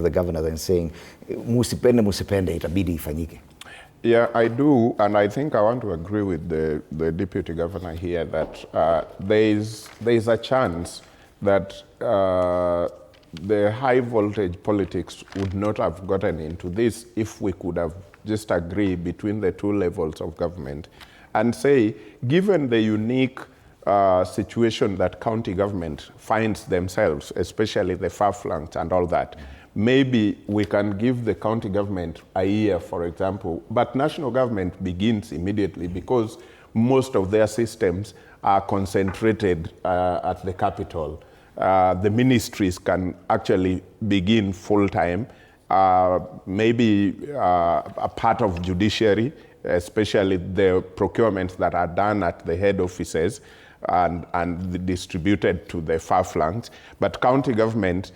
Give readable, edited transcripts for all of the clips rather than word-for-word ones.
the governor and saying, musipende, itabidi ifanyike. Yeah, I do, and I think I want to agree with the deputy governor here that there is a chance that the high voltage politics would not have gotten into this if we could have just agreed between the two levels of government and say, given the unique situation that county government finds themselves, especially the far-flanked and all that, maybe we can give the county government a year, for example, but national government begins immediately because most of their systems are concentrated at the capital. The ministries can actually begin full-time, maybe a part of judiciary, especially the procurements that are done at the head offices and distributed to the far-flanked. But county government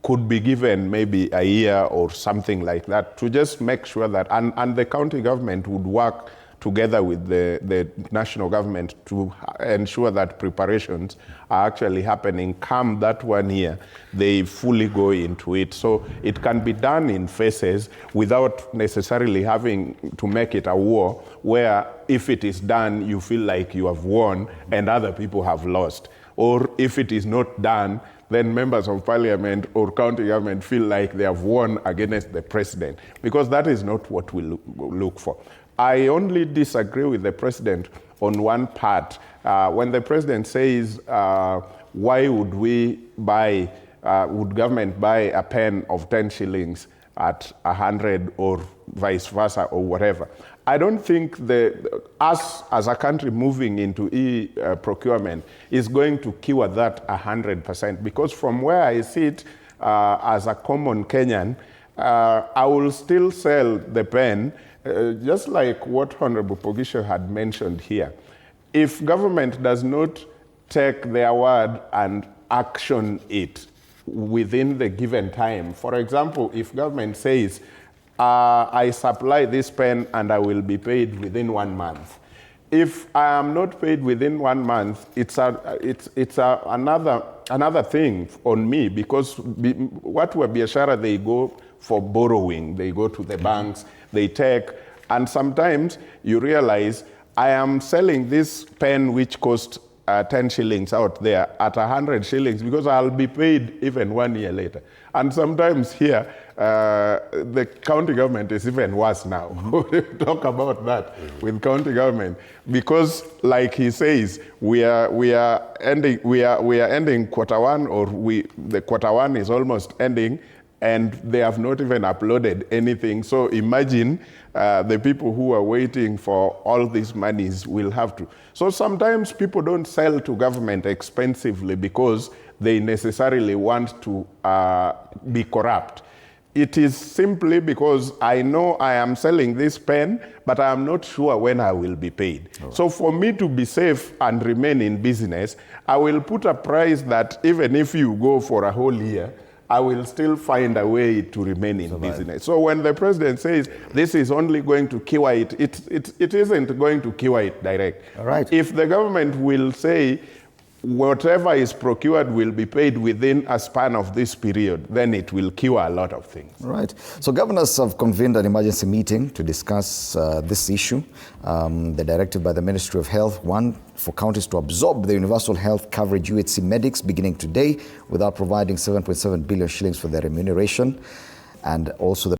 could be given maybe a year or something like that to just make sure that, and the county government would work together with the national government to ensure that preparations are actually happening. Come that 1 year, they fully go into it. So it can be done in phases without necessarily having to make it a war where if it is done, you feel like you have won and other people have lost. Or if it is not done, then members of parliament or county government feel like they have won against the president, because that is not what we look for. I only disagree with the president on one part. When the president says, why would we buy, would government buy a pen of 10 shillings at 100 or vice versa or whatever? I don't think us as a country moving into e-procurement is going to cure that 100%, because from where I sit as a common Kenyan, I will still sell the pen, just like what Honorable Pogisho had mentioned here. If government does not take their word and action it within the given time, for example, if government says, I supply this pen and I will be paid within 1 month. If I am not paid within 1 month, it's another thing on me, because what were biashara, they go for borrowing, they go to the banks, they take, and sometimes you realize I am selling this pen which costs 10 shillings out there at 100 shillings because I'll be paid even 1 year later. And sometimes here, the county government is even worse now. Talk about that with county government, because, like he says, we are ending Q1, or the Q1 is almost ending, and they have not even uploaded anything. So imagine the people who are waiting for all these monies will have to. So sometimes people don't sell to government expensively because they necessarily want to be corrupt. It is simply because I know I am selling this pen, but I am not sure when I will be paid. Right. So for me to be safe and remain in business, I will put a price that even if you go for a whole year, I will still find a way to remain in business. So when the president says this is only going to cure it, it isn't going to cure it direct. All right. If the government will say whatever is procured will be paid within a span of this period, then it will cure a lot of things. All right. So governors have convened an emergency meeting to discuss this issue. The directive by the Ministry of Health, one, for counties to absorb the universal health coverage UHC medics beginning today without providing 7.7 billion shillings for their remuneration, and also the